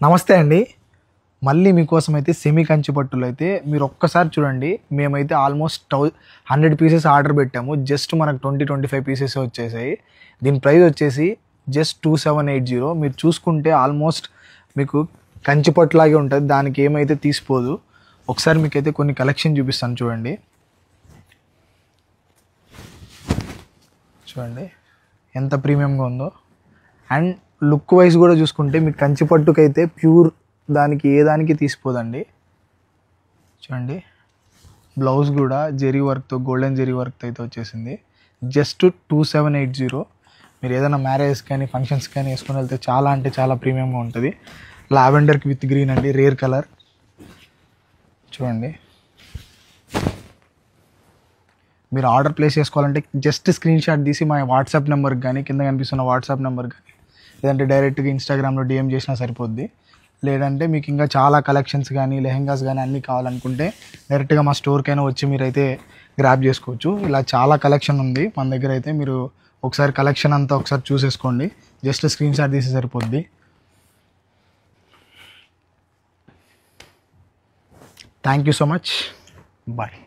నమస్తే అండి. మళ్ళీ మీకోసం అయితే సెమీ కంచి పట్టులు అయితే మీరు ఒక్కసారి చూడండి. మేమైతే ఆల్మోస్ట్ 100 పీసెస్ ఆర్డర్ పెట్టాము. జస్ట్ మనకు 25 పీసెస్ వచ్చేసాయి. దీని ప్రైస్ వచ్చేసి జస్ట్ 2780. మీరు చూసుకుంటే ఆల్మోస్ట్ మీకు కంచి పట్టులాగే ఉంటుంది. దానికి ఏమైతే తీసిపోదు. ఒకసారి మీకైతే కొన్ని కలెక్షన్ చూపిస్తాను చూడండి. చూడండి ఎంత ప్రీమియంగా ఉందో. అండ్ లుక్ వైజ్ కూడా చూసుకుంటే మీకు కంచి పట్టుకైతే ప్యూర్ దానికి ఏ దానికి తీసిపోదండి. చూడండి బ్లౌజ్ కూడా జెరీ వర్క్తో గోల్డెన్ జెరీ వర్క్తో అయితే వచ్చేసింది. జస్ట్ 2780. మీరు ఏదైనా మ్యారేజ్ కానీ ఫంక్షన్స్ కానీ వేసుకొని వెళ్తే చాలా అంటే చాలా ప్రీమియంగా ఉంటుంది. లావెండర్కి విత్ గ్రీన్ అండి, రేర్ కలర్. చూడండి మీరు ఆర్డర్ ప్లేస్ చేసుకోవాలంటే జస్ట్ స్క్రీన్ షాట్ తీసి మా వాట్సాప్ నెంబర్కి కానీ కింద కనిపిస్తున్న వాట్సాప్ నెంబర్కి కానీ లేదంటే డైరెక్ట్గా ఇన్స్టాగ్రామ్లో డిఎం చేసినా సరిపోద్ది. లేదంటే మీకు ఇంకా చాలా కలెక్షన్స్ కానీ లెహెంగాస్ కానీ అన్నీ కావాలనుకుంటే డైరెక్ట్గా మా స్టోర్కైనా వచ్చి మీరైతే గ్రాబ్ చేసుకోవచ్చు. ఇలా చాలా కలెక్షన్ ఉంది మన దగ్గర. అయితే మీరు ఒకసారి కలెక్షన్ అంతా ఒకసారి చూసేసుకోండి. జస్ట్ స్క్రీన్ షాట్ తీసి సరిపోద్ది. Thank you so much. Bye.